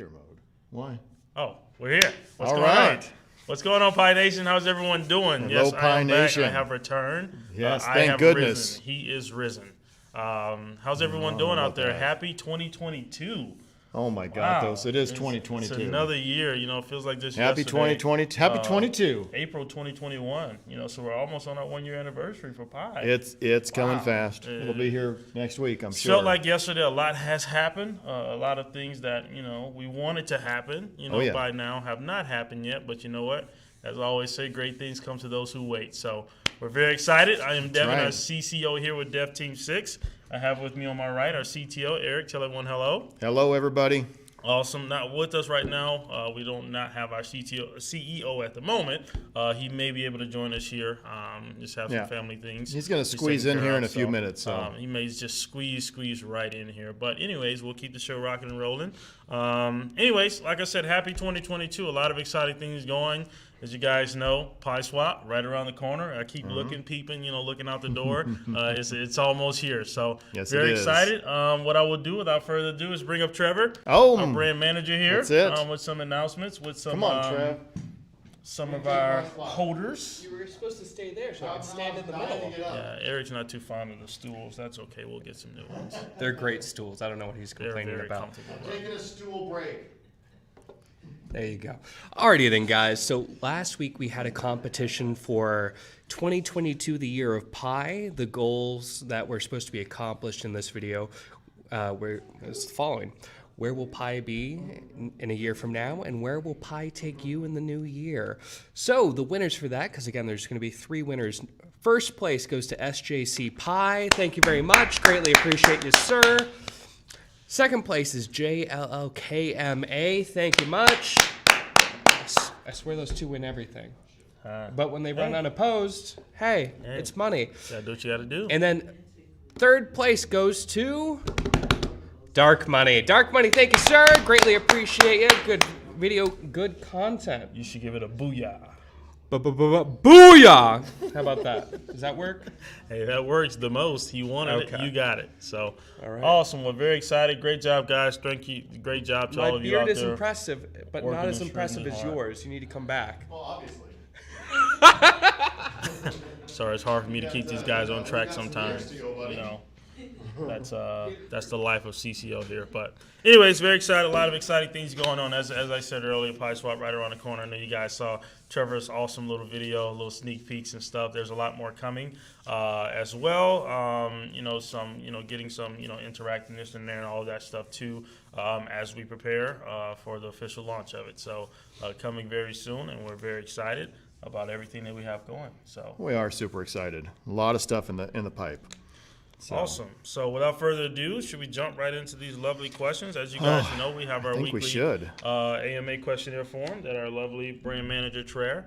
theater mode. Why? Oh, we're here. What's All going right. on? What's going on, Pye Nation? How's everyone doing? Hello, Yes, Pye I am Nation. back. I have returned. Yes, I thank have goodness. Risen. He is risen. How's everyone doing out there? that. Happy 2022. Oh my God, Wow. it is It's 2022. another year. You know, it feels like this Happy yesterday. 2020. Happy 22. April 2021. You know, so we're almost on our 1-year anniversary for Pye. It's coming Wow. fast. It'll be here next week, I'm sure. Felt like yesterday a lot has happened. A lot of things that, you know, we wanted to happen, you know, yeah. by now have not happened yet. But you know what? As I always say, great things come to those who wait. So we're very excited. I am Devin, right. our CCO here with Dev Team 6. I have with me on my right our CTO, Eric. Tell everyone hello. Hello, everybody. Awesome. Not with us right now. We don't not have our CEO at the moment. He may be able to join us here. Just have some family things. He's going to squeeze in here in a few minutes. So he may just squeeze right in here. But anyways, we'll keep the show rocking and rolling. Anyways, like I said, happy 2022. A lot of exciting things going. As you guys know, Pye Swap right around the corner. I keep peeping, you know, looking out the door. It's almost here. So yes, very it is. excited. What I will do without further ado is bring up Trevor, Oh, our brand manager here, that's it. with some announcements, with some Come on, Trev. some of our holders. You were supposed to stay there so I could stand in the middle. Yeah, Eric's not too fond of the stools. That's okay. We'll get some new ones. They're great stools. I don't know what he's They're complaining very about. comfortable. Taking a stool break. There you go. Alrighty then, guys. So last week we had a competition for 2022, the year of Pye. The goals that were supposed to be accomplished in this video were as the following. Where will Pye be in a year from now, and where will Pye take you in the new year? So the winners for that, because again, there's going to be 3 winners. First place goes to SJC Pye. Thank you very much. Greatly appreciate you, sir. Second place is JLLKMA. Thank you much. I swear those 2 win everything. But when they run unopposed, hey, it's money. Gotta do what you gotta do. And then third place goes to Dark Money. Dark Money, thank you, sir. Greatly appreciate it. Good video, good content. You should give it a booyah. Booyah! How about that? Does that work? Hey, that works the most. He wanted it. Okay. You got it. So, All right. awesome. We're very excited. Great job, guys. Thank you. Great job to My all of you out beard is there. impressive, but working not as extremely impressive as hard. yours. You need to come back. Well, obviously. Sorry, it's hard for me to keep these guys on track sometimes. You know, that's the life of CCO here. But anyways, very excited. A lot of exciting things going on. As I said earlier, Pye Swap right around the corner. I know you guys saw Trevor's awesome little video, little sneak peeks and stuff. There's a lot more coming as well. You know, getting some interactiveness in there and all of that stuff too as we prepare for the official launch of it. So coming very soon, and we're very excited about everything that we have going. So We are super excited. A lot of stuff in the pipe. So. awesome. So without further ado, should we jump right into these lovely questions? As you guys know, we have our think we weekly should. AMA questionnaire form that our lovely brand manager Trevor.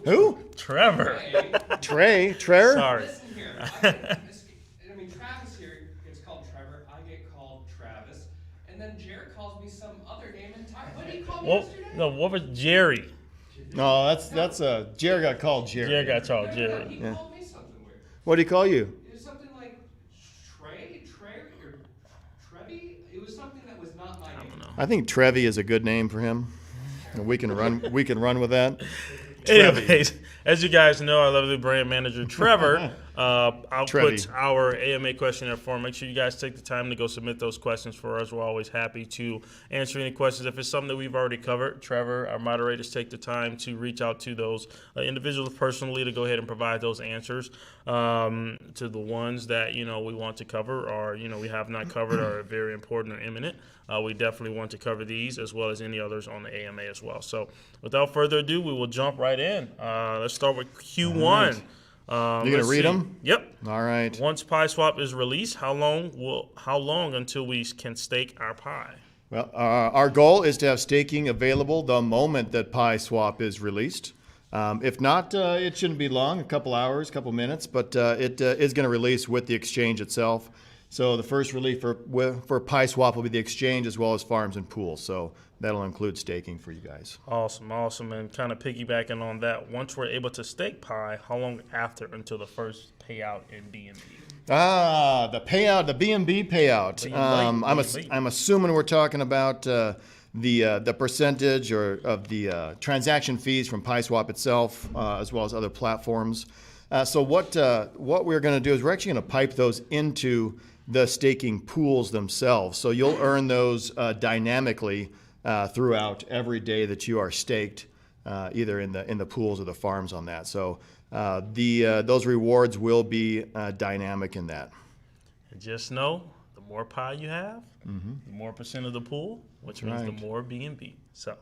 Who? Trevor. Trey? Sorry. Listen here. I mean, Travis here gets called Trevor. I get called Travis. And then Jared calls me some other name entirely. What did he call me yesterday? No, what was Jerry? No, that's Jerry got called Jerry. Jerry got called No, Jerry. he Yeah. called me something weird. What did he call you? It was something like Trey, or Trevi. It was something that was not my name. I think Trevi is a good name for him. And we can run with that. Anyways, as you guys know, our lovely brand manager Trevor Trevi. outputs our AMA questionnaire form. Make sure you guys take the time to go submit those questions for us. We're always happy to answer any questions. If it's something that we've already covered, Trevor, our moderators, take the time to reach out to those individuals personally to go ahead and provide those answers to the ones that we want to cover or we have not covered or are very important or imminent. We definitely want to cover these as well as any others on the AMA as well. So without further ado, we will jump right in. Let's start with Q1. Right. You gonna read them? Yep. All right. Once Pye Swap is released, how long until we can stake our Pye? Well, our goal is to have staking available the moment that Pye Swap is released. If not, it shouldn't be long, a couple hours, a couple minutes, but it is going to release with the exchange itself. So the first release for Pye Swap will be the exchange as well as farms and pools. So that'll include staking for you guys. Awesome. And kind of piggybacking on that, once we're able to stake Pye, how long after until the first payout in BNB? The payout, the B&B payout. I'm assuming we're talking about the percentage of the transaction fees from PieSwap itself, as well as other platforms. So what we're going to do is we're actually going to pipe those into the staking pools themselves. So you'll earn those dynamically throughout every day that you are staked, either in the pools or the farms on that. So those rewards will be dynamic in that. And just know, the more Pye you have, the more percent of the pool, which means the more B&B. So,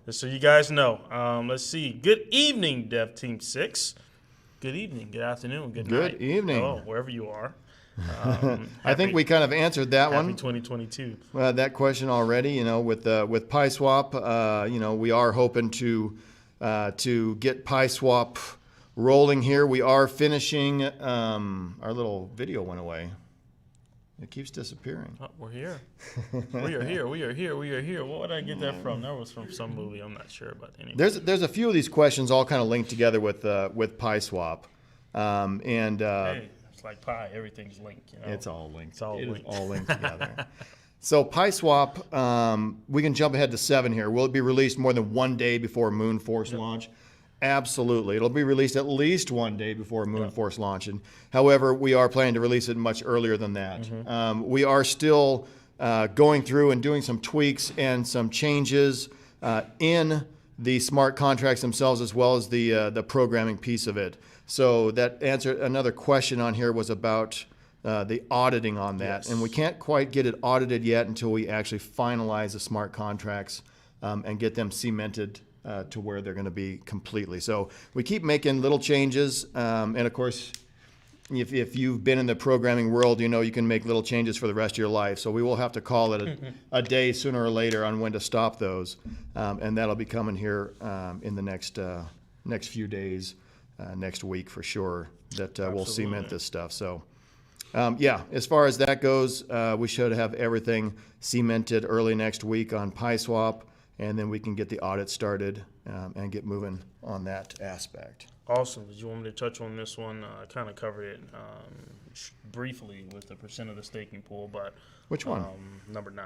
just so you guys know. Let's see. Good evening, Dev Team 6. Good evening, good afternoon, good night. Good evening. Hello, wherever you are. I think we kind of answered that one. Happy 2022. That question already. You know, with PieSwap, you know, we are hoping to get PieSwap rolling here. We are finishing. Our little video went away. It keeps disappearing. Oh, we're here. We are here. We are here. We are here. What did I get that from? That was from some movie. I'm not sure, but anyway. There's a few of these questions all kind of linked together with PieSwap, and hey, it's like Pye. Everything's linked. You know? it's all linked. It's all linked. All linked together. So PieSwap, we can jump ahead to 7 here. Will it be released more than 1 day before Moonforce launch? Absolutely. It'll be released at least 1 day before Moonforce launch. And however, we are planning to release it much earlier than that. We are still going through and doing some tweaks and some changes in the smart contracts themselves, as well as the programming piece of it. So that answered another question on here was about the auditing on that. And we can't quite get it audited yet until we actually finalize the smart contracts and get them cemented to where they're going to be completely. So we keep making little changes. And of course, if you've been in the programming world, you know you can make little changes for the rest of your life. So we will have to call it a day sooner or later on when to stop those. And that'll be coming here in the next few days, next week for sure, that we'll cement this stuff. So yeah, as far as that goes, we should have everything cemented early next week on PieSwap. And then we can get the audit started and get moving on that aspect. Awesome. Did you want me to touch on this one? I kind of covered it briefly with the percent of the staking pool, but Which one? Number 9.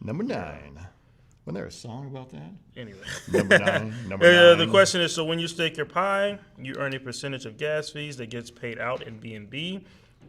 Number 9. Wasn't there a song about that? Anyway. Number 9. Number 9. The question is, so when you stake your Pye, you earn a percentage of gas fees that gets paid out in B&B,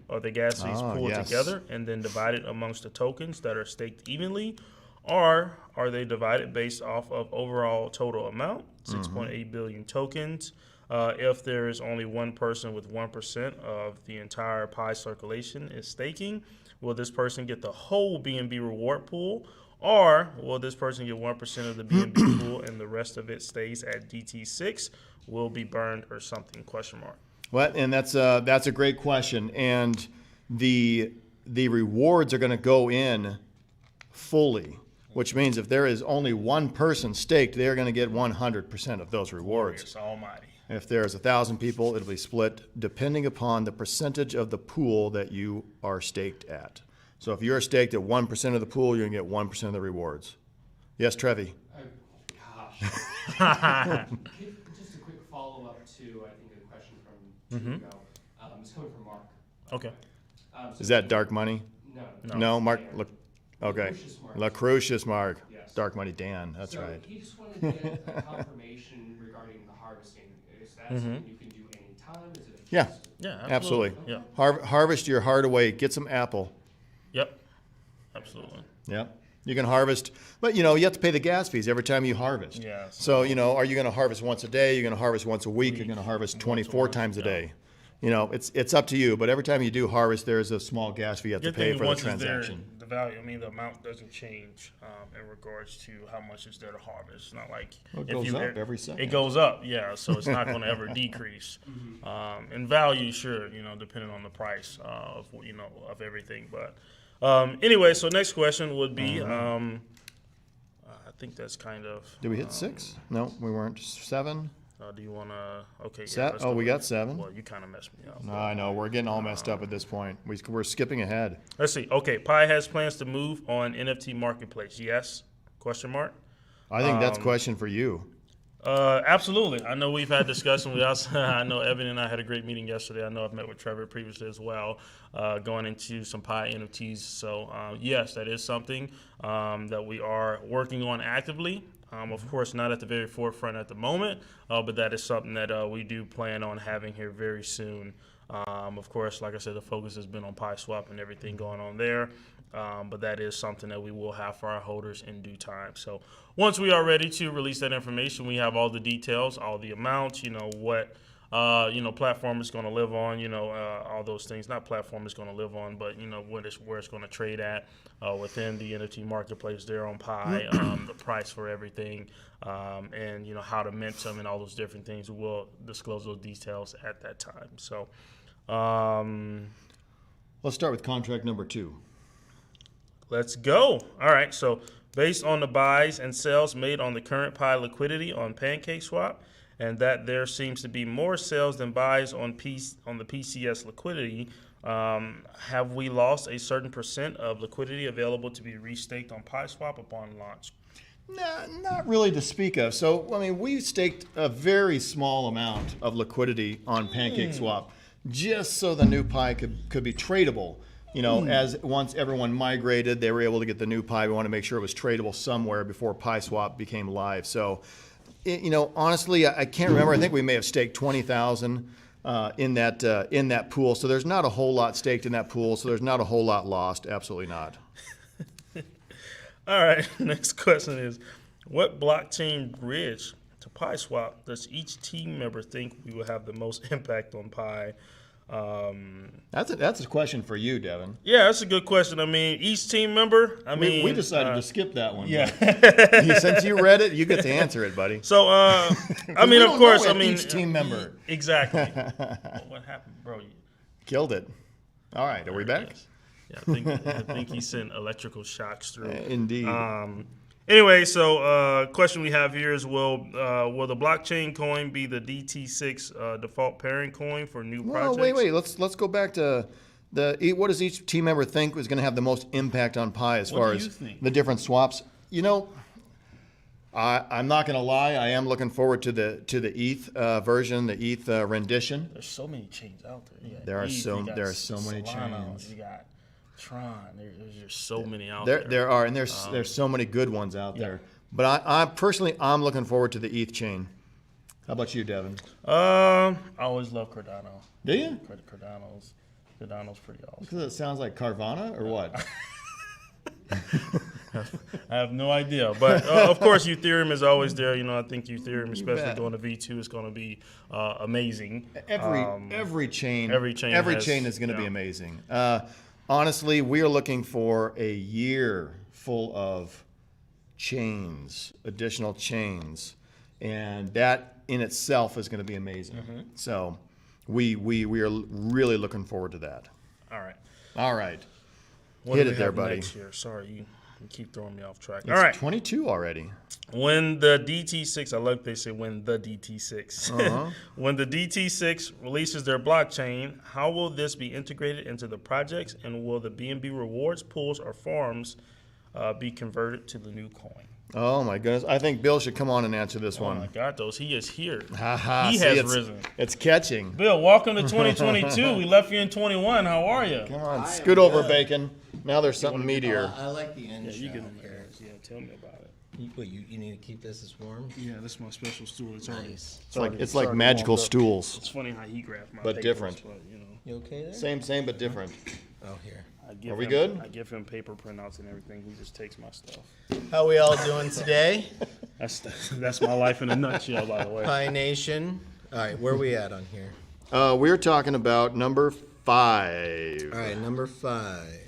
or the gas fees pooled together and then divided amongst the tokens that are staked evenly, or are they divided based off of overall total amount, 6.8 billion tokens? If there is only one person with 1% of the entire Pye circulation is staking, will this person get the whole B&B reward pool, or will this person get 1% of the B&B pool and the rest of it stays at DT6, will be burned or something, question mark? Well, and that's a great question. And the rewards are going to go in fully, which means if there is only one person staked, they're going to get 100% of those rewards. Glorious Almighty. If there's 1,000 people, it'll be split depending upon the percentage of the pool that you are staked at. So if you're staked at 1% of the pool, you're going to get 1% of the rewards. Yes, Trevi? Just a quick follow-up to, I think, a question from 2 ago. It's coming from Mark. Okay. Is that dark money? No. No, Mark, look. Okay. Lucretius Mark. Lucretius Mark. Yes. Dark money Dan, that's So right. he just wanted to get a confirmation regarding the harvesting. Is that something you can do anytime? Is it a Yeah. fixed- Yeah, Absolutely. Yeah. Harvest your heart away. Get some apple. Yep. Absolutely. Yep. You can harvest, but you have to pay the gas fees every time you harvest. Yeah. So, are you going to harvest once a day? You're going to harvest once a week? You're going to harvest 24 times a day. It's up to you, but every time you do harvest, there's a small gas fee you have to Good pay thing for the once it's there, transaction. the value, the amount doesn't change in regards to how much is there to harvest. It's not like It goes up every second. It goes up, yeah. So it's not going to ever decrease. In value, sure, depending on the price of everything. But anyway, so next question would be, I think that's kind of. Did we hit 6? No, we weren't. 7? Do you want to? Okay. Set? let's Oh, go we with- got 7? Well, you kind of messed me up. No, I know. We're getting all messed up at this point. We're skipping ahead. Let's see. Okay, Pye has plans to move on NFT marketplace. Yes? Question mark. I think that's a question for you. Absolutely. I know we've had discussion. We also, I know Evan and I had a great meeting yesterday. I know I've met with Trevor previously as well, going into some Pye NFTs. So yes, that is something that we are working on actively. Of course, not at the very forefront at the moment, but that is something that we do plan on having here very soon. Of course, like I said, the focus has been on Pye Swap and everything going on there. But that is something that we will have for our holders in due time. So once we are ready to release that information, we have all the details, all the amounts, what, platform is going to live on, all those things. Not platform is going to live on, but, where it's going to trade at within the NFT marketplace there on Pye, the price for everything, and, how to mint them and all those different things. We will disclose those details at that time. So Let's start with contract number 2. let's go. All right, so based on the buys and sells made on the current Pye liquidity on PancakeSwap, and that there seems to be more sales than buys on the PCS liquidity, have we lost a certain percent of liquidity available to be restaked on PieSwap upon launch? Nah, not really to speak of. So, we staked a very small amount of liquidity on PancakeSwap just so the new Pye could be tradable. As once everyone migrated, they were able to get the new Pye. We want to make sure it was tradable somewhere before PieSwap became live. So, honestly, I can't remember. I think we may have staked 20,000 in that pool. So there's not a whole lot staked in that pool. So there's not a whole lot lost. Absolutely not. All right, next question is, what blockchain bridge to PieSwap does each team member think we will have the most impact on Pye? That's a question for you, Devin. Yeah, that's a good question. Each team member, We decided to skip that one. Yeah. Since you read it, you get to answer it, buddy. So, of course, each team member. Exactly. What happened, bro? Killed it. All right, are we back? Yeah, I think he sent electrical shocks through. Indeed. Anyway, so question we have here is, will the blockchain coin be the DT6 default pairing coin for new projects? Wait. Let's go back to what does each team member think is going to have the most impact on Pye as far as the different swaps? I'm not going to lie. I am looking forward to the ETH version, the ETH rendition. There's so many chains out there. There are so many chains. You got Tron. There's just so many out there. There are, and there's so many good ones out there. But I'm looking forward to the ETH chain. How about you, Devin? I always love Cardano. Do you? Cardano's pretty awesome. Because it sounds like Carvana or what? I have no idea, but of course, Ethereum is always there. I think Ethereum, especially going to V2, is going to be amazing. Every chain is going to be amazing. Honestly, we are looking for a year full of chains, additional chains, and that in itself is going to be amazing. Mm-hmm. So we are really looking forward to that. All right. What Hit it there, buddy. Next year? Sorry, you keep throwing me off track. It's All right. 22 already. When the DT6, I love they say when the DT6. Uh-huh. When the DT6 releases their blockchain, how will this be integrated into the projects, and will the BNB rewards pools or farms be converted to the new coin? Oh my goodness! I think Bill should come on and answer this one. Oh my God, he is here. He has risen. It's catching. Bill, welcome to 2022. We left you in 21. How are you? Come on, scoot over, Bacon. Now there's something meatier. I like the end You shot can. here. Yeah, tell me about it. You need to keep this as warm? Yeah, this is my special stool. It's already. Nice. It's like magical stools, It's funny how he grabbed my but papers, different. But, You okay there? Same but different. Oh, here. Are we good? I give him paper printouts and everything. He just takes my stuff. How we all doing today? That's my life in a nutshell, by the way. Pie Nation. All right, where are we at on here? We're talking about number 5. All right, number 5.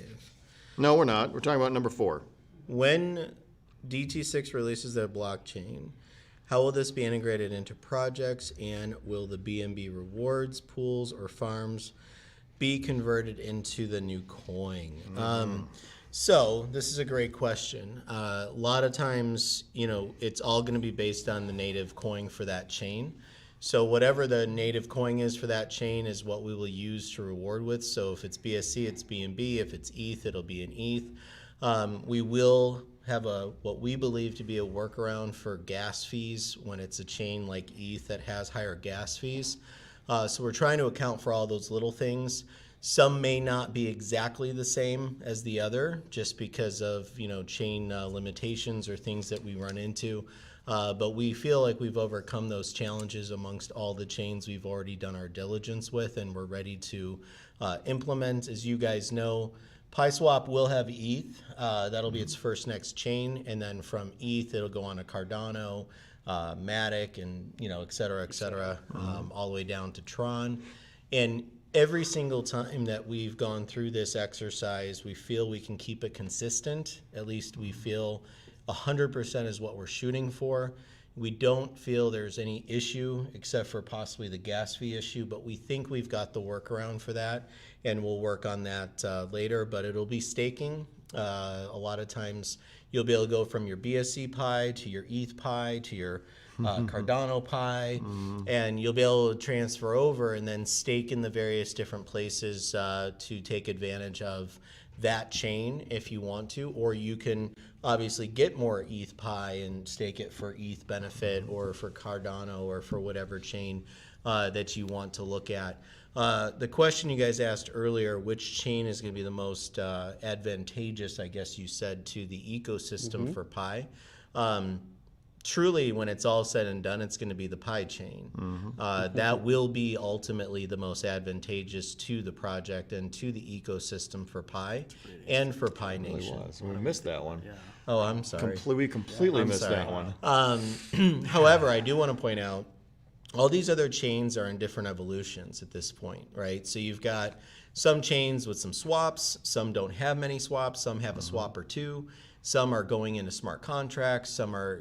No, we're not. We're talking about number 4. When DT6 releases their blockchain, how will this be integrated into projects, and will the BNB rewards, pools, or farms be converted into the new coin? Mm-hmm. So this is a great question. A lot of times, it's all going to be based on the native coin for that chain. So whatever the native coin is for that chain is what we will use to reward with. So if it's BSC, it's BNB. If it's ETH, it'll be an ETH. We will have what we believe to be a workaround for gas fees when it's a chain like ETH that has higher gas fees. So we're trying to account for all those little things. Some may not be exactly the same as the other, just because of chain limitations or things that we run into. But we feel like we've overcome those challenges amongst all the chains we've already done our diligence with, and we're ready to implement. As you guys know, PySwap will have ETH. That'll be its first next chain, and then from ETH it'll go on to Cardano, Matic, and et cetera, all the way down to Tron. And every single time that we've gone through this exercise, we feel we can keep it consistent. At least we feel 100% is what we're shooting for. We don't feel there's any issue except for possibly the gas fee issue, but we think we've got the workaround for that, and we'll work on that later. But it'll be staking. A lot of times you'll be able to go from your BSC Pi to your ETH Pi to your Cardano Pi, and you'll be able to transfer over and then stake in the various different places to take advantage of that chain if you want to, or you can obviously get more ETH Pi and stake it for ETH benefit or for Cardano or for whatever chain that you want to look at. The question you guys asked earlier, which chain is going to be the most advantageous, I guess you said, to the ecosystem for Pi? Truly, when it's all said and done, it's going to be the Pi chain. That will be ultimately the most advantageous to the project and to the ecosystem for Pi and for Pi Nation. We missed that one. Oh, I'm sorry. We completely missed sorry. that one. However, I do want to point out all these other chains are in different evolutions at this point, right? So you've got some chains with some swaps, some don't have many swaps, some have a swap or two. Some are going into smart contracts. Some are,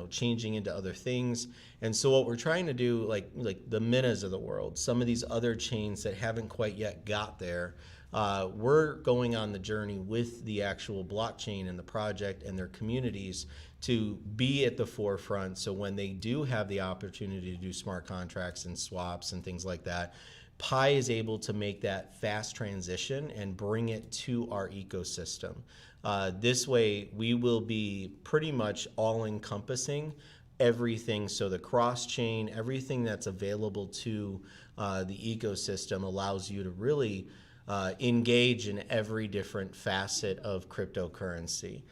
changing into other things. And so what we're trying to do, like the Minas of the world, some of these other chains that haven't quite yet got there, we're going on the journey with the actual blockchain and the project and their communities to be at the forefront. So when they do have the opportunity to do smart contracts and swaps and things like that, Pi is able to make that fast transition and bring it to our ecosystem. This way, we will be pretty much all-encompassing everything. So the cross-chain, everything that's available to the ecosystem allows you to really engage in every different facet of cryptocurrency.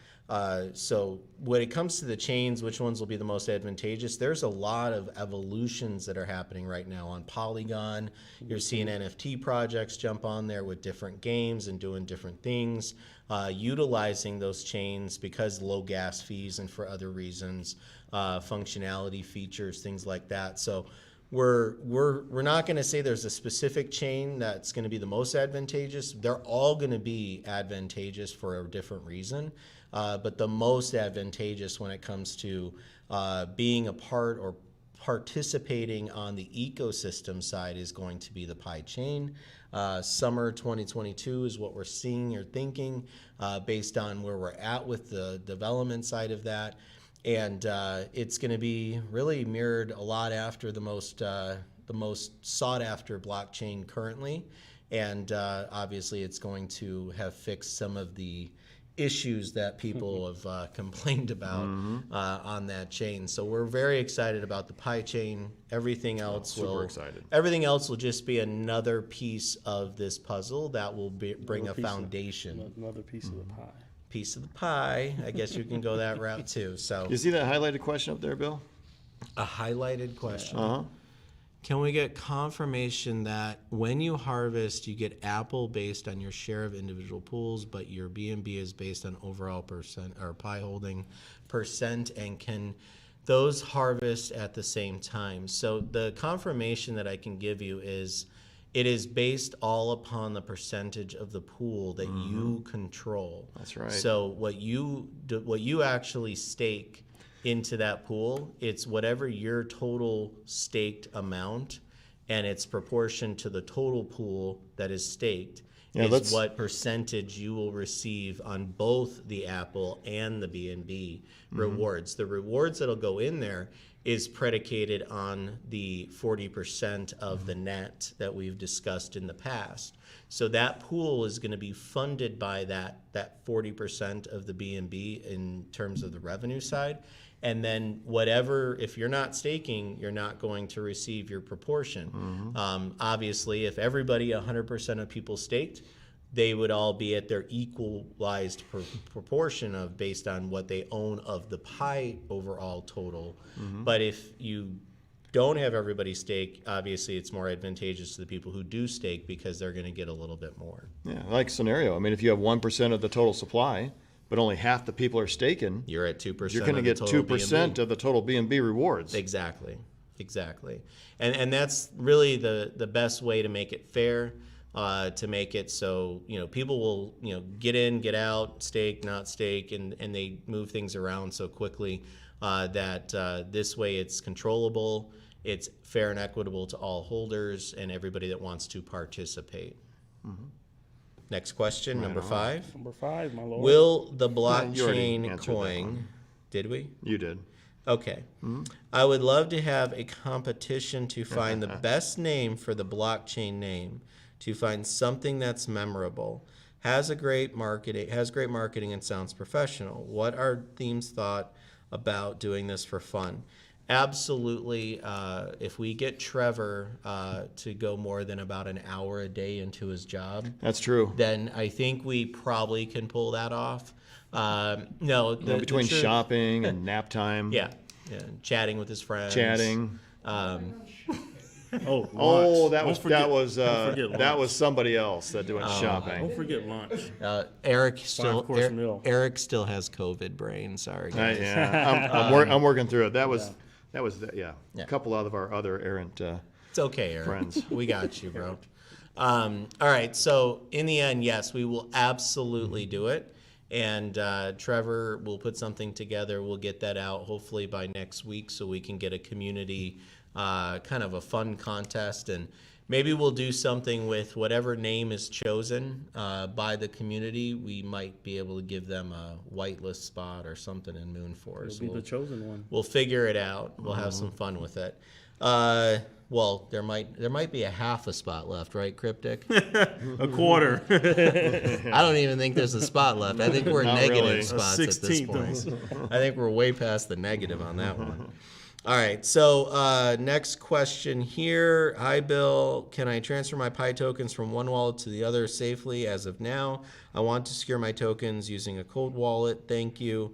So when it comes to the chains, which ones will be the most advantageous? There's a lot of evolutions that are happening right now on Polygon. You're seeing NFT projects jump on there with different games and doing different things, utilizing those chains because low gas fees and for other reasons, functionality features, things like that. So we're not going to say there's a specific chain that's going to be the most advantageous. They're all going to be advantageous for a different reason. But the most advantageous when it comes to being a part or participating on the ecosystem side is going to be the Pi chain. Summer 2022 is what we're seeing or thinking based on where we're at with the development side of that. And it's going to be really mirrored a lot after the most sought after blockchain currently. And obviously it's going to have fixed some of the issues that people have complained about on that chain. So we're very excited about the Pi chain. Everything else everything else will just be another piece of this puzzle that will bring a foundation. Another piece of the pie. Piece of the pie. I guess you can go that route too. So You see that highlighted question up there, Bill? a highlighted question. Uh-huh. Can we get confirmation that when you harvest, you get Apple based on your share of individual pools, but your BNB is based on overall percent or Pi holding percent, and can those harvest at the same time? So the confirmation that I can give you is it is based all upon the percentage of the pool that you control. That's right. So what you actually stake into that pool, it's whatever your total staked amount, and it's proportion to the total pool that is staked is what percentage you will receive on both the Apple and the BNB rewards. The rewards that'll go in there is predicated on the 40% of the net that we've discussed in the past. So that pool is going to be funded by that 40% of the B&B in terms of the revenue side. And then whatever, if you're not staking, you're not going to receive your proportion. Obviously, if everybody, 100% of people staked, they would all be at their equalized proportion of based on what they own of the pie overall total. But if you don't have everybody stake, obviously it's more advantageous to the people who do stake because they're going to get a little bit more. Yeah, like scenario. I mean, if you have 1% of the total supply, but only half the people are staking, You're at 2%. you're going to get 2% of the total B&B rewards. Exactly. And that's really the best way to make it fair. To make it so people will get in, get out, stake, not stake, and they move things around so quickly that this way it's controllable, it's fair and equitable to all holders and everybody that wants to participate. Next question, number 5. Number 5, my lord. Will the You already blockchain answered that coin? one. Did we? You did. Okay. I would love to have a competition to find the best name for the blockchain name, to find something that's memorable, has great marketing and sounds professional. What are teams thought about doing this for fun? Absolutely. If we get Trevor to go more than about an hour a day into his job, That's true. then I think we probably can pull that off. Between shopping and nap time. yeah, chatting with his friends, Chatting. Oh, that was forget lunch. that was somebody else that doing shopping. Don't forget lunch. Eric still Five-course meal. Eric still has COVID brain. Sorry, guys. I'm working through it. That was Yeah. a couple of our other errant. It's okay, Eric. Friends. We got you, bro. All right. So in the end, yes, we will absolutely do it. And Trevor will put something together. We'll get that out hopefully by next week so we can get a community kind of a fun contest. And maybe we'll do something with whatever name is chosen by the community. We might be able to give them a whitelist spot or something in Moonforce. Be the chosen one. We'll figure it out. We'll have some fun with it. Well, there might be a half a spot left, right, Cryptic? A quarter. I don't even think there's a spot left. I think we're Not negative really. spots at this 16th. point. I think we're way past the negative on that one. All right, so next question here. Hi, Bill. Can I transfer my Pi tokens from one wallet to the other safely as of now? I want to secure my tokens using a cold wallet. Thank you.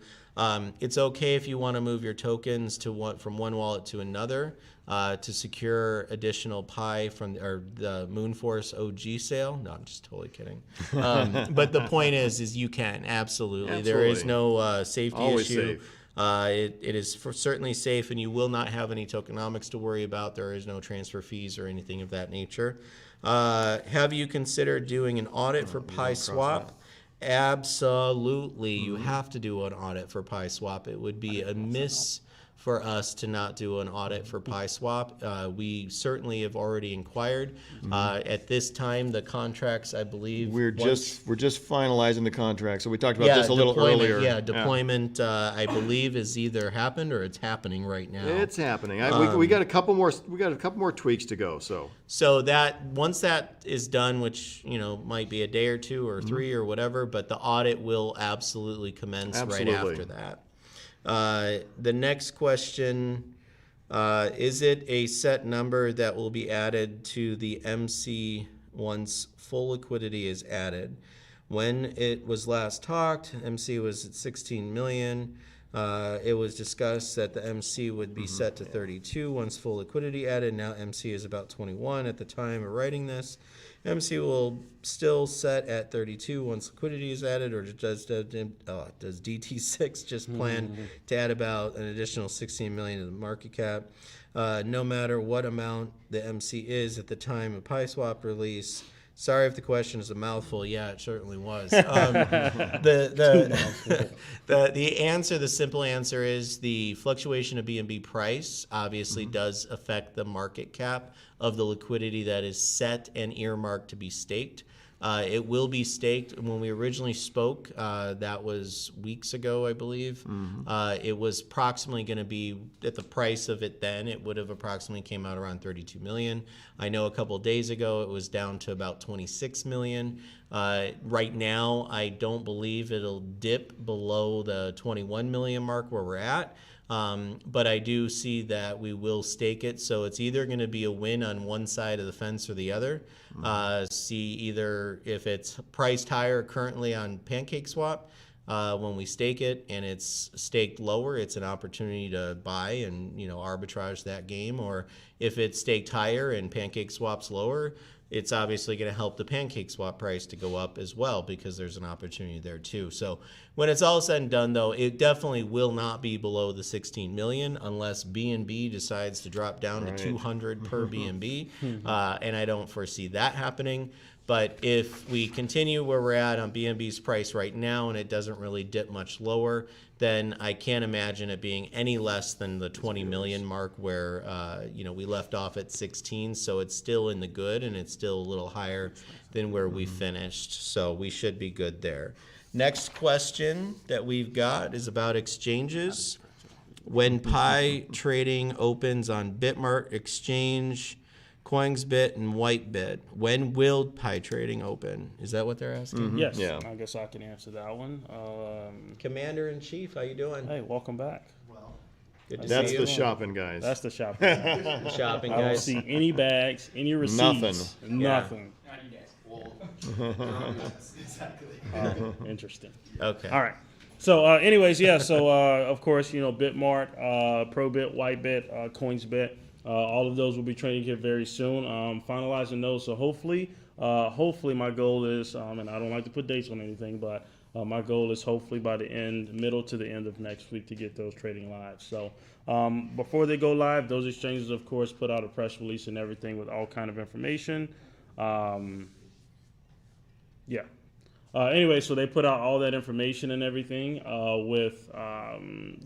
It's okay if you want to move your tokens from one wallet to another to secure additional Pi from the Moonforce OG sale. No, I'm just totally kidding. But the point is you can, absolutely. There is no safety Always issue. safe. It is certainly safe, and you will not have any tokenomics to worry about. There is no transfer fees or anything of that nature. Have you considered doing an audit for Pi Swap? Absolutely. You have to do an audit for Pi Swap. It would be a miss for us to not do an audit for Pi Swap. We certainly have already inquired. At this time, the contracts, I believe, We're just finalizing the contract. So we talked about this a little deployment, earlier. Yeah, deployment, I believe, is either happened or it's happening right now. It's happening. We got a couple more. We got a couple more tweaks to go. So that once that is done, which might be a day or two or 3 or whatever, but the audit will absolutely commence right after that. The next question, is it a set number that will be added to the MC once full liquidity is added? When it was last talked, MC was at 16 million. It was discussed that the MC would be set to 32 once full liquidity added. Now MC is about 21 at the time of writing this. MC will still set at 32 once liquidity is added, or does DT6 just plan to add about an additional 16 million to the market cap? No matter what amount the MC is at the time of Pi Swap release. Sorry if the question is a mouthful. Yeah, it certainly was. The simple answer is the fluctuation of BNB price obviously does affect the market cap of the liquidity that is set and earmarked to be staked. It will be staked. When we originally spoke, that was weeks ago, I believe. It was approximately going to be at the price of it then. It would have approximately came out around 32 million. I know a couple of days ago it was down to about 26 million. Right now, I don't believe it'll dip below the 21 million mark where we're at. But I do see that we will stake it. So it's either going to be a win on one side of the fence or the other. See either if it's priced higher currently on Pancake Swap, when we stake it and it's staked lower, it's an opportunity to buy and, arbitrage that game. Or if it's staked higher and Pancake Swap's lower, it's obviously going to help the Pancake Swap price to go up as well because there's an opportunity there too. So when it's all said and done, though, it definitely will not be below the 16 million unless BNB decides to drop down to 200 per BNB, and I don't foresee that happening. But if we continue where we're at on BNB's price right now and it doesn't really dip much lower, then I can't imagine it being any less than the 20 million mark where we left off at 16. So it's still in the good and it's still a little higher than where we finished. So we should be good there. Next question that we've got is about exchanges. When Pye trading opens on Bitmart Exchange, CoinsBit and Whitebit, when will Pye trading open? Is that what they're asking? Yes. Yeah. I guess I can answer that one. Commander-in-Chief, how you doing? Hey, welcome back. Good to That's see the you. shopping, guys. That's the shopping. I Shopping, don't guys. see any bags, any receipts. Nothing. Nothing. Not you guys. Interesting. Okay. All right. So, anyways, yeah. So, of course, Bitmart, Probit, Whitebit, CoinsBit, all of those will be trading here very soon. Finalizing those. So, hopefully, my goal is, and I don't like to put dates on anything, but my goal is hopefully by the middle to the end of next week to get those trading live. So, before they go live, those exchanges, of course, put out a press release and everything with all kind of information. Yeah. Anyway, so they put out all that information and everything with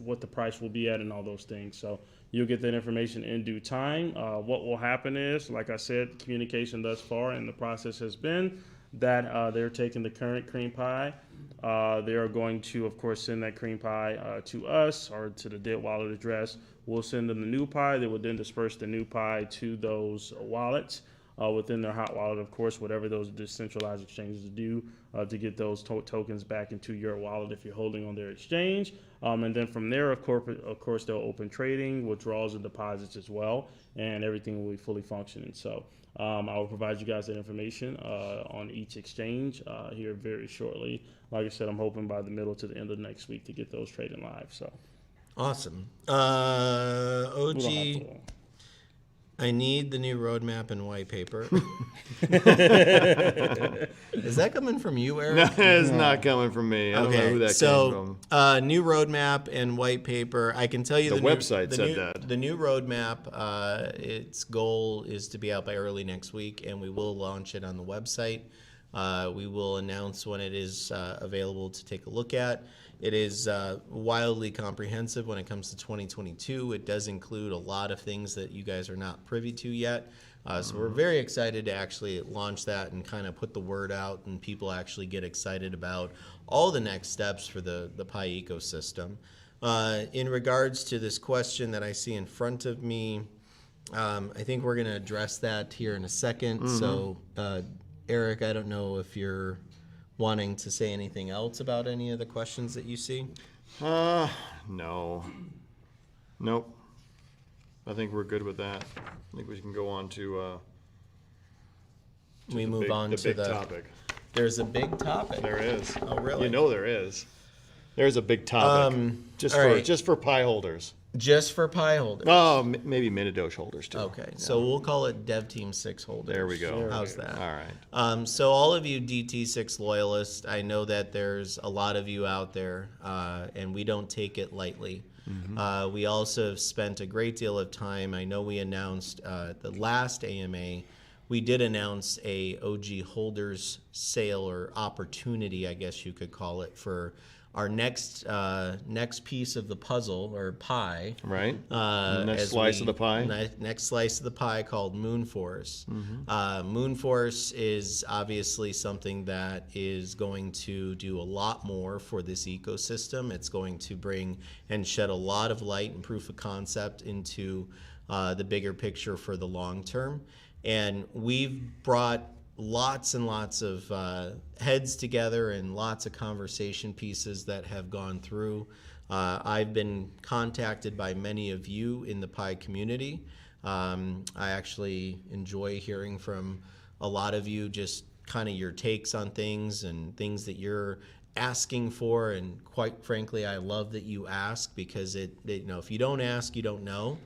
what the price will be at and all those things. So you'll get that information in due time. What will happen is, like I said, communication thus far and the process has been that they're taking the current cream pie. They are going to, of course, send that cream pie to us or to the dead wallet address. We'll send them the new pie. They will then disperse the new pie to those wallets. Within their hot wallet, of course, whatever those decentralized exchanges do to get those tokens back into your wallet if you're holding on their exchange. And then from there, of course, they'll open trading, withdrawals, and deposits as well, and everything will be fully functioning. So I will provide you guys that information on each exchange here very shortly. Like I said, I'm hoping by the middle to the end of next week to get those trading live. So Awesome. we OG, don't have to- I need the new roadmap and white paper. Is that coming from you, Eric? No, it's not coming from me. I don't know who that came from. New roadmap and white paper. I can tell you The new- website the said new- that. The new roadmap, its goal is to be out by early next week, and we will launch it on the website. We will announce when it is available to take a look at. It is wildly comprehensive when it comes to 2022. It does include a lot of things that you guys are not privy to yet. So we're very excited to actually launch that and kind of put the word out and people actually get excited about all the next steps for the Pye ecosystem. In regards to this question that I see in front of me, I think we're going to address that here in a second. So, Eric, I don't know if you're wanting to say anything else about any of the questions that you see. No. Nope. I think we're good with that. I think we can go on to We move on the to big the topic. There's a big topic. There is. Oh, really? You know there is. There's a big topic. Just all for right. just for Pye holders. Just for Pye holders. Oh, maybe Minidoge holders too. Okay, so we'll call it Dev Team 6 holders. There we go. How's that? All right. So all of you DT6 loyalists, I know that there's a lot of you out there, and we don't take it lightly. We also have spent a great deal of time. I know we announced the last AMA. We did announce a OG holders sale or opportunity, I guess you could call it, for our next piece of the puzzle, or pie. Right. Next as slice of the pie. Next slice of the pie, called Moonforce. Moonforce is obviously something that is going to do a lot more for this ecosystem. It's going to bring and shed a lot of light and proof of concept into the bigger picture for the long term. And we've brought lots and lots of heads together and lots of conversation pieces that have gone through. I've been contacted by many of you in the Pye community. I actually enjoy hearing from a lot of you, just kind of your takes on things and things that you're asking for. And quite frankly, I love that you ask, because if you don't ask, you don't know.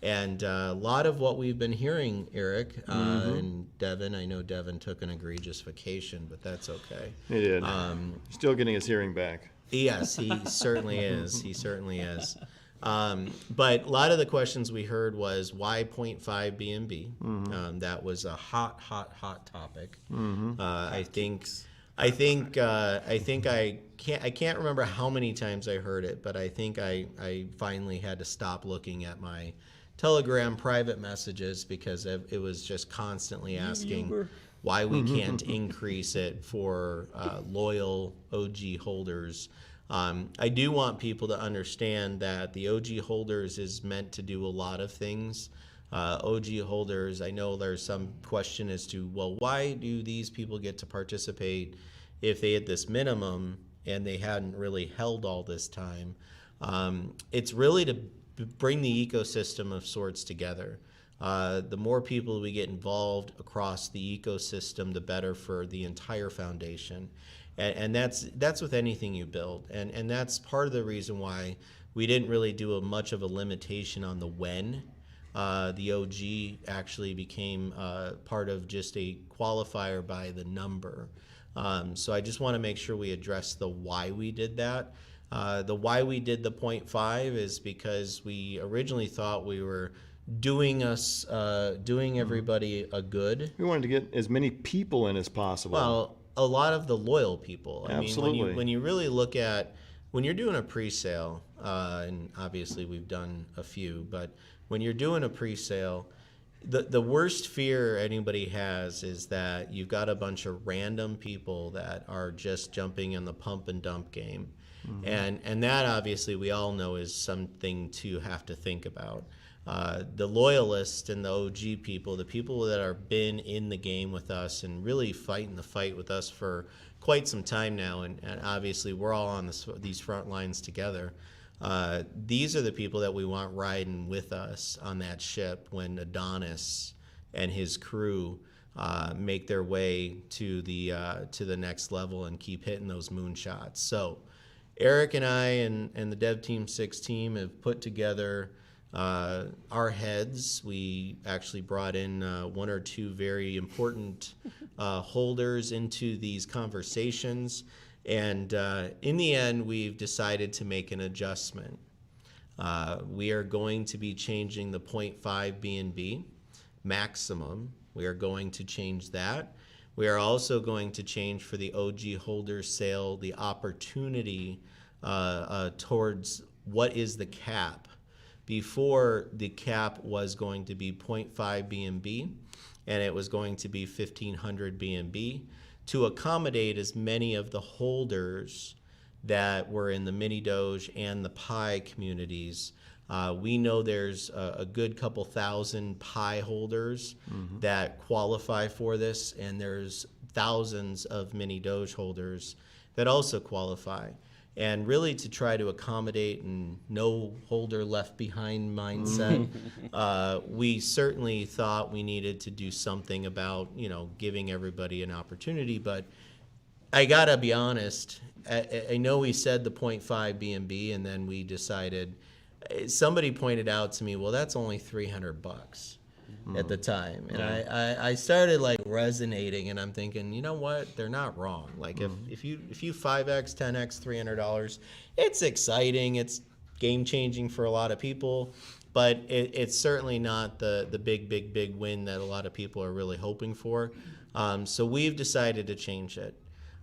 And a lot of what we've been hearing, Eric, and Devin, I know Devin took an egregious vacation, but that's okay. He did. Still getting his hearing back. Yes, he certainly is. He certainly is. But a lot of the questions we heard was, why 0.5 BNB? That was a hot topic. I can't remember how many times I heard it, but I think I finally had to stop looking at my Telegram private messages, because it was just constantly asking why we can't increase it for loyal OG holders. I do want people to understand that the OG holders is meant to do a lot of things. OG holders, I know there's some question as to, well, why do these people get to participate if they hit this minimum and they hadn't really held all this time? It's really to bring the ecosystem of sorts together. The more people we get involved across the ecosystem, the better for the entire foundation. And that's with anything you build. And that's part of the reason why we didn't really do much of a limitation on the when. The OG actually became part of just a qualifier by the number. So I just want to make sure we address the why we did that. The why we did the 0.5 is because we originally thought we were doing everybody a good. We wanted to get as many people in as possible. Well, a lot of the loyal people. Absolutely. I mean, when you really look at, when you're doing a pre-sale, and obviously we've done a few, but when you're doing a pre-sale, the worst fear anybody has is that you've got a bunch of random people that are just jumping in the pump and dump game. And that obviously we all know is something to have to think about. The loyalists and the OG people, the people that are been in the game with us and really fighting the fight with us for quite some time now, and obviously we're all on these front lines together. These are the people that we want riding with us on that ship when Adonis and his crew make their way to the next level and keep hitting those moonshots. So Eric and I and the Dev Team 6 team have put together our heads. We actually brought in one or two very important holders into these conversations. And in the end, we've decided to make an adjustment. We are going to be changing the 0.5 BNB maximum. We are going to change that. We are also going to change for the OG holder sale the opportunity towards what is the cap. Before, the cap was going to be 0.5 BNB, and it was going to be 1,500 BNB to accommodate as many of the holders that were in the mini Doge and the Pye communities. We know there's a good couple thousand Pye holders that qualify for this, and there's thousands of mini Doge holders that also qualify. And really to try to accommodate and no holder left behind mindset, we certainly thought we needed to do something about, giving everybody an opportunity. But I gotta be honest, I know we said the 0.5 BNB, and then we decided, somebody pointed out to me, well, that's only $300 at the time. And I started resonating, and I'm thinking, you know what? They're not wrong. If you 5x, 10x, $300, it's exciting. It's game changing for a lot of people, but it's certainly not the big win that a lot of people are really hoping for. So we've decided to change it.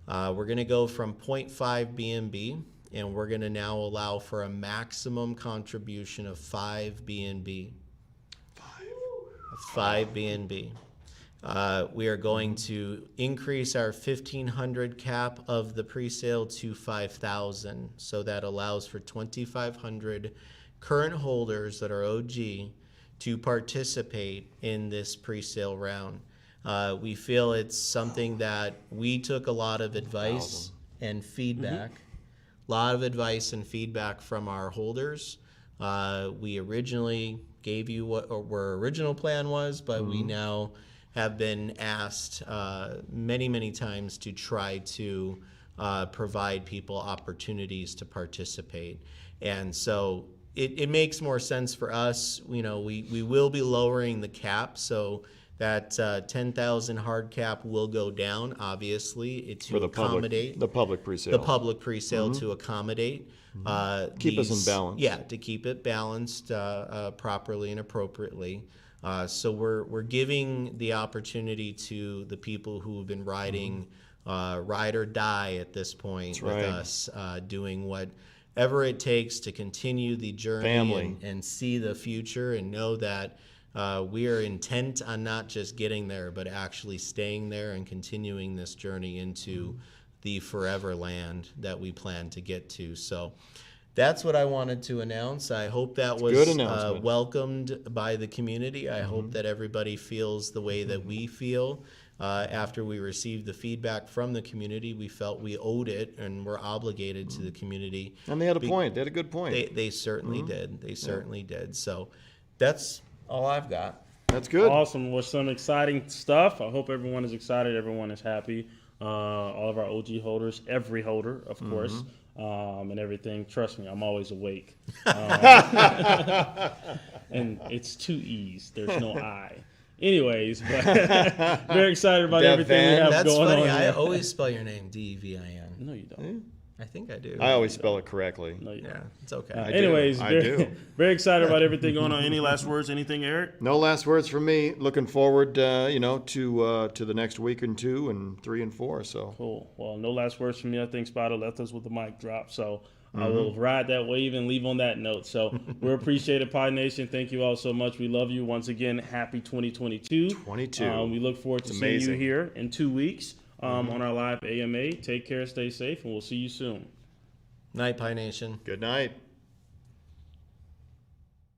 We're going to go from 0.5 BNB, and we're going to now allow for a maximum contribution of 5 B&B. 5 B&B. We are going to increase our 1,500 cap of the presale to 5,000. So that allows for 2,500 current holders that are OG to participate in this presale round. We feel it's something that we took a lot of advice and feedback, from our holders. We originally gave you what our original plan was, but we now have been asked many times to try to provide people opportunities to participate. And so it makes more sense for us. We will be lowering the cap, so that 10,000 hard cap will go down, obviously, to accommodate the public presale. the public presale to accommodate. Keep us in balance. Yeah, to keep it balanced properly and appropriately. So we're giving the opportunity to the people who have been riding ride or die at this point with right. us, doing whatever it takes to continue the journey Family. and see the future and know that we are intent on not just getting there, but actually staying there and continuing this journey into the forever land that we plan to get to. So that's what I wanted to announce. I hope that was good announcement. welcomed by the community. I hope that everybody feels the way that we feel. After we received the feedback from the community, we felt we owed it and were obligated to the community. And they had a point. They had a good point. They certainly did. They certainly did. So that's all I've got. That's good. Awesome. With some exciting stuff. I hope everyone is excited. Everyone is happy. All of our OG holders, every holder, of course, and everything. Trust me, I'm always awake. And it's 2 E's. There's no I. Anyways, but very excited about everything we have That's going funny. on. I here. always spell your name Devin. No, you don't. I think I do. I always spell it correctly. No, you don't. Yeah, it's okay. Anyways, I very, do. very excited about everything going on. Any last words? Anything, Eric? No last words from me. Looking forward, to the next week and 2 and 3 and 4. So Cool. Well, no last words from me. I think Spider left us with the mic drop. So I will ride that wave and leave on that note. So we appreciate it, Pye Nation. Thank you all so much. We love you. Once again, happy 2022. 22. We look forward to It's seeing you amazing. here in 2 weeks on our live AMA. Take care, stay safe, and we'll see you soon. Night, Pie Nation. good night.